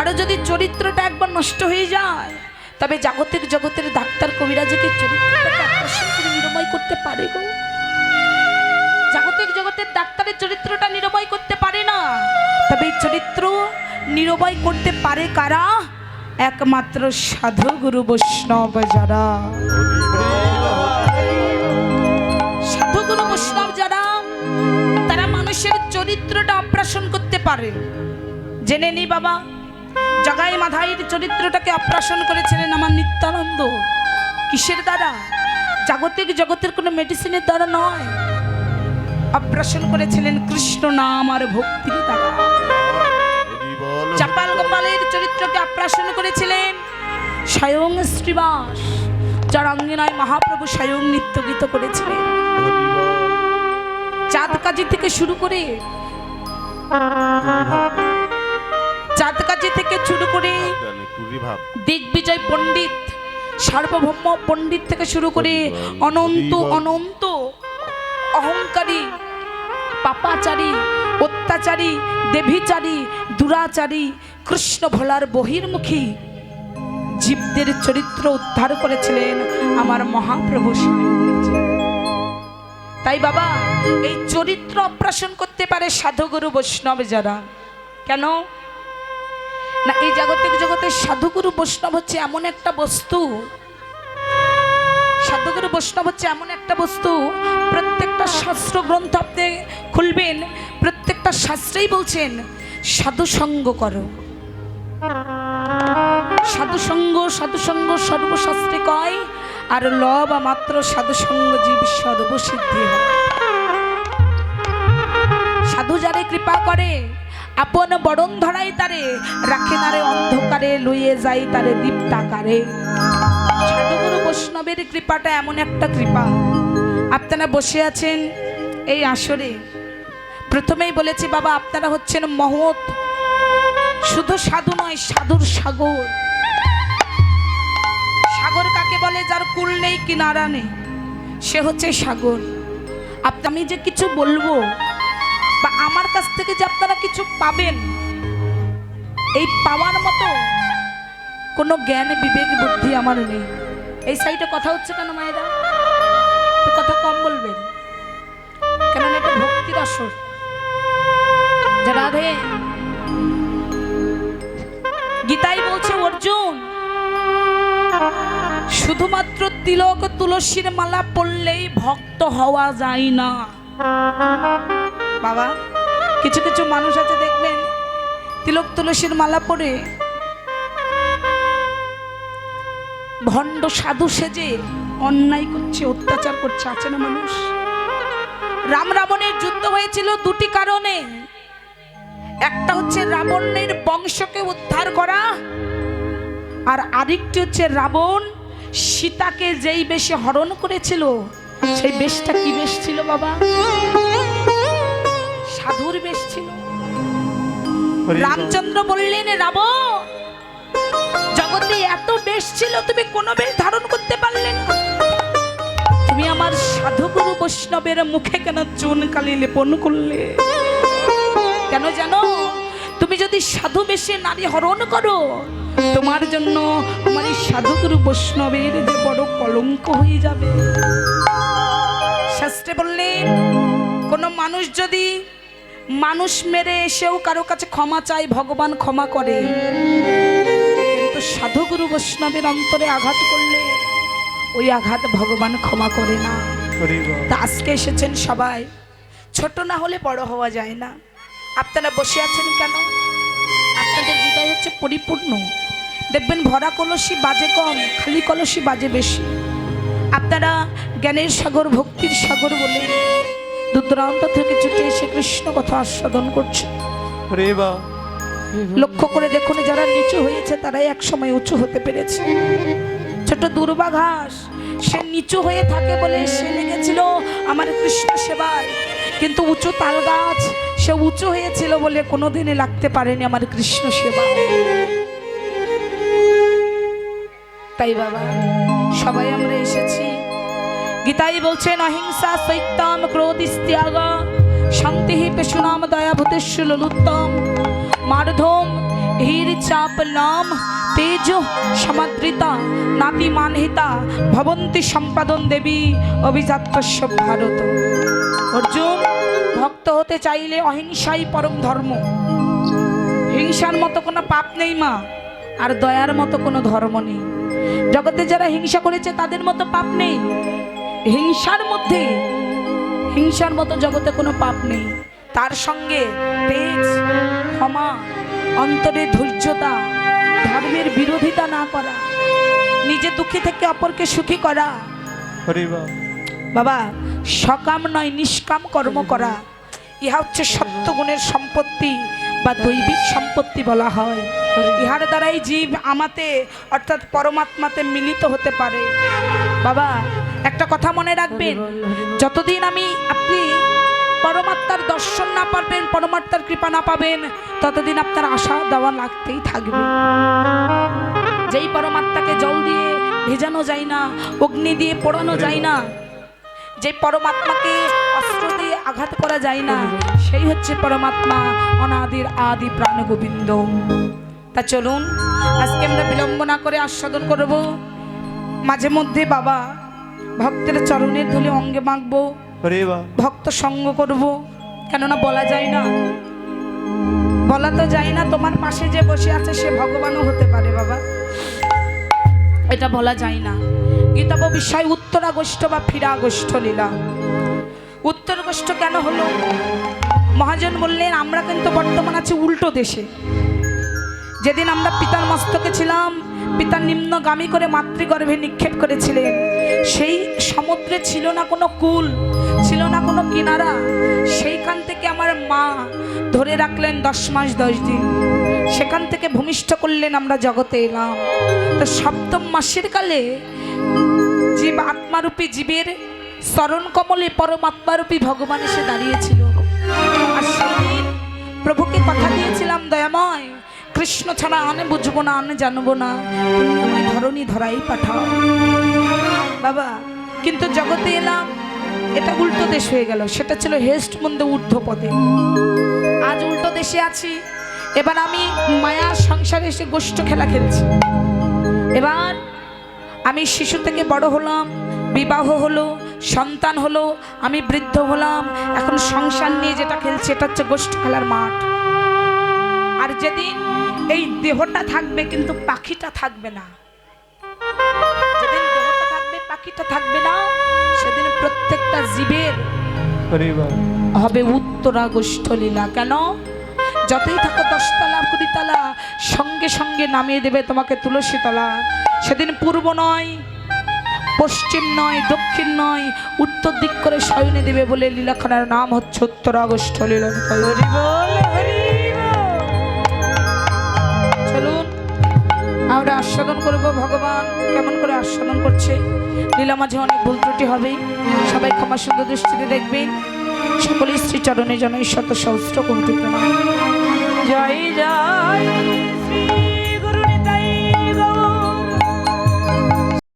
কারো যদি চরিত্রটা একবার নষ্ট হয়ে যায়, তবে জাগতিক জগতের ডাক্তার কবিরাজকে চরিত্রটাকে আকর্ষণ করে নিরাময় করতে পারে গো। জাগতিক জগতের ডাক্তারের চরিত্রটা নিরাময় করতে পারে না, তবে এই চরিত্র নিরাময় করতে পারে কারা? একমাত্র সাধু গুরু বৈষ্ণব যারা। সাধু গুরু বৈষ্ণব যারা, তারা মানুষের চরিত্রটা অপারেশন করতে পারে। জেনে নি বাবা, জগাই মাধাইয়ের চরিত্রটাকে অপারেশন করেছিলেন আমার নিত্যানন্দ। কিসের দ্বারা? জাগতিক জগতের কোনো মেডিসিনের দ্বারা নয়, অপারেশন করেছিলেন কৃষ্ণ নাম আর ভক্তির দ্বারা। চাপাল গোপালের চরিত্রকে অপারেশন করেছিলেন স্বয়ং শ্রীবাস, যার অঙ্গনায় মহাপ্রভু স্বয়ং নৃত্যগীত করেছিলেন। চাঁদ কাজী থেকে শুরু করে দিগ্বিজয় পণ্ডিত, সার্বভৌম পণ্ডিত থেকে শুরু করে অনন্ত অনন্ত অহংকারী, পাপাচারী, অত্যাচারী, দেবীচারী, দুরাচারী, কৃষ্ণ ভোলার বহির্মুখী জীবদের চরিত্র উদ্ধার করেছিলেন আমার মহাপ্রভু। তাই বাবা, এই চরিত্র অপারেশন করতে পারে সাধুগুরু বৈষ্ণব যারা। কেন না? এই জাগতিক জগতের সাধুগুরু বৈষ্ণব হচ্ছে এমন একটা বস্তু, সাধুগুরু বৈষ্ণব হচ্ছে এমন একটা বস্তু, প্রত্যেকটা শাস্ত্র গ্রন্থ আপনি খুলবেন, প্রত্যেকটা শাস্ত্রেই বলছেন সাধু সঙ্গ করো। সাধু সঙ্গ, সাধু সঙ্গ সর্বশাস্ত্রে কয়, আর লবা মাত্র সাধু সঙ্গ জীব সর্বসিদ্ধি হয়। সাধু যারে কৃপা করে, আপন বরণ ধরাই তারে, রাখে নারে অন্ধকারে, লইয়ে যাই তারে দীপ্তাকারে। সাধুগুরু বৈষ্ণবের কৃপাটা এমন একটা কৃপা। আপনারা বসে আছেন এই আসরে, প্রথমেই বলেছি বাবা, আপনারা হচ্ছেন মহৎ, শুধু সাধু নয়, সাধুর সাগর। সাগর কাকে বলে? যার কুল নেই কিনারা নেই, সে হচ্ছে সাগর। আমি যে কিছু বলবো বা আমার কাছ থেকে যে আপনারা কিছু পাবেন, এই পাওয়ার মতো কোনো জ্ঞান বিবেক বুদ্ধি আমার নেই। এই সাইডে কথা হচ্ছে কেন মায়েরা? তো কথা কম বলবেন, কেননা এটা ভক্তির আসর। যারা গীতাই বলছে অর্জুন, শুধুমাত্র তিলক তুলসীর মালা পড়লেই ভক্ত হওয়া যায় না বাবা। কিছু কিছু মানুষ আছে দেখবেন, তিলক তুলসীর মালা পরে ভণ্ড সাধু সেজে অন্যায় করছে, অত্যাচার করছে, আছে না মানুষ? রাম রাবণের যুদ্ধ হয়েছিল দুটি কারণে। একটা হচ্ছে রাবণের বংশকে উদ্ধার করা, আর আরেকটি হচ্ছে রাবণ সীতাকে যেই বেশে হরণ করেছিল, সেই বেশটা কি বেশ ছিল বাবা? সাধুর বেশ ছিল। রামচন্দ্র বললেন, রাবণ, জগতে এত বেশ ছিল, তুমি কোনো বেশ ধারণ করতে পারলে না। তুমি আমার সাধুগুরু বৈষ্ণবের মুখে কেন চুন কালি লেপন করলে? কেন জানো? তুমি যদি সাধু বেশে নারী হরণ করো, তোমার জন্য আমার এই সাধুগুরু বৈষ্ণবের যে বড় কলঙ্ক হয়ে যাবে। শাস্ত্রে বললেন, কোন মানুষ যদি মানুষ মেরে এসেও কারো কাছে ক্ষমা চায়, ভগবান ক্ষমা করে, কিন্তু সাধুগুরু বৈষ্ণবের অন্তরে আঘাত করলে ওই আঘাত ভগবান ক্ষমা করে না। তা আজকে এসেছেন সবাই, ছোট না হলে বড় হওয়া যায় না। আপনারা বসে আছেন কেন? আপনাদের হৃদয় হচ্ছে পরিপূর্ণ। দেখবেন ভরা কলসি বাজে কম, খালি কলসি বাজে বেশি। আপনারা জ্ঞানের সাগর, ভক্তির সাগর বলে দূরান্ত থেকে ছুটে এসে কৃষ্ণ কথা আস্বাদন করছে। লক্ষ্য করে দেখুন, যারা নিচু হয়েছে তারাই এক সময় উঁচু হতে পেরেছে। ছোট দুর্বাঘাস, সে নিচু হয়ে থাকে বলে সে লেগেছিল আমার কৃষ্ণ সেবায়, কিন্তু উঁচু তাল গাছ, সে উঁচু হয়েছিল বলে কোনোদিনই লাগতে পারেনি আমার কৃষ্ণ সেবা। তাই বাবা, সবাই আমরা এসেছি, গীতাই বলছেন অহিংসা সৈত্যম ক্রোধিস্ত্যাগ শান্তি পেশুনাম দয়া ভূতেষু ললুত্তম মারধম হীর চাপলাম তেজ সমাদৃতা নাতি মানহিতা ভবন্তি সম্পাদন দেবী অভিজাতস্য ভারত। অর্জুন, ভক্ত হতে চাইলে অহিংসাই পরম ধর্ম। হিংসার মতো কোনো পাপ নেই মা, আর দয়ার মতো কোনো ধর্ম নেই। জগতে যারা হিংসা করেছে তাদের মতো পাপ নেই। হিংসার মতো জগতে কোনো পাপ নেই। তার সঙ্গে তেজ, ক্ষমা, অন্তরে ধৈর্যতা, ধর্মের বিরোধিতা না করা, নিজে দুঃখী থেকে অপরকে সুখী করা। বাবা, সকাম নয় নিষ্কাম কর্ম করা, ইহা হচ্ছে সত্যগুণের সম্পত্তি বা দৈবিক সম্পত্তি বলা হয়। ইহার দ্বারাই জীব আমাতে অর্থাৎ পরমাত্মাতে মিলিত হতে পারে। বাবা, একটা কথা মনে রাখবেন, যতদিন আপনি পরমাত্মার দর্শন না পাবেন, পরমাত্মার কৃপা না পাবেন, ততদিন আপনার আশা দেওয়া লাগতেই থাকবে। যেই পরমাত্মাকে জল দিয়ে ভেজানো যায় না, অগ্নি দিয়ে পোড়ানো যায় না, যে পরমাত্মাকে অস্ত্র দিয়ে আঘাত করা যায় না, সেই হচ্ছে পরমাত্মা, অনাদির আদি প্রাণ গোবিন্দ। তা চলুন আজকে আমরা বিলম্ব না করে আস্বাদন করব। মাঝে মধ্যে বাবা ভক্তের চরণের ধুলি অঙ্গে মাখবো, ভক্ত সঙ্গ করব। কেননা বলা যায় না, বলা তো যায় না তোমার পাশে যে বসে আছে সে ভগবানও হতে পারে বাবা, এটা বলা যায় না। গীতাব বিষয় উত্তরাগোষ্ঠ বা ফিরাগোষ্ঠ লীলা। উত্তরগোষ্ঠ কেন হলো? মহাজন বললেন আমরা কিন্তু বর্তমান আছি উল্টো দেশে। যেদিন আমরা পিতার মস্তকে ছিলাম, পিতা নিম্নগামী করে মাতৃগর্ভে নিক্ষেপ করেছিলেন, সেই সমুদ্রে ছিল না কোনো কুল, ছিল না কোনো কিনারা। সেইখান থেকে আমার মা ধরে রাখলেন 10 মাস 10 দিন, সেখান থেকে ভূমিষ্ঠ করলেন, আমরা জগতে এলাম। তো সপ্তম মাসের কালে জীব আত্মারূপী জীবের চরণ কমলে পরমাত্মারূপী ভগবান এসে দাঁড়িয়েছিল। আর সেদিন প্রভুকে কথা দিয়েছিলাম, দয়াময় কৃষ্ণ ছাড়া আনে বুঝবো না, আনে জানবো না, তুমি আমায় ধরণী ধরাই পাঠাও বাবা। কিন্তু জগতে এলাম, এটা উল্টো দেশ হয়ে গেল। সেটা ছিল হেষ্ট মন্দে ঊর্ধ্ব পদে, আজ উল্টো দেশে আছি। এবার আমি মায়ার সংসারে এসে গোষ্ঠ খেলা খেলছি। এবার আমি শিশু থেকে বড় হলাম, বিবাহ হলো, সন্তান হলো, আমি বৃদ্ধ হলাম। এখন সংসার নিয়ে যেটা খেলছি এটা হচ্ছে গোষ্ঠ খেলার মাঠ। আর যেদিন এই দেহটা থাকবে কিন্তু পাখিটা থাকবে না, যেদিন দেহটা থাকবে পাখিটা থাকবে না, সেদিন প্রত্যেকটা জীবের হবে উত্তরাগোষ্ঠ লীলা। কেন? যতই থাকো 10 তলা 20 তলা, সঙ্গে সঙ্গে নামিয়ে দেবে তোমাকে তুলসী তলা। সেদিন পূর্ব নয়, পশ্চিম নয়, দক্ষিণ নয়, উত্তর দিক করে শয়নে দেবে বলে লীলাখানার নাম হচ্ছে উত্তরাগোষ্ঠ লীলা। চলুন আমরা আস্বাদন করব ভগবান কেমন করে আস্বাদন করছে। লীলা মাঝে অনেক ভুল ত্রুটি হবেই, সবাই ক্ষমা সুন্দর দৃষ্টিতে দেখবেন। সকলেই শ্রীচরণে জানাই শত সহস্র কোটি প্রণাম। জয় জয়।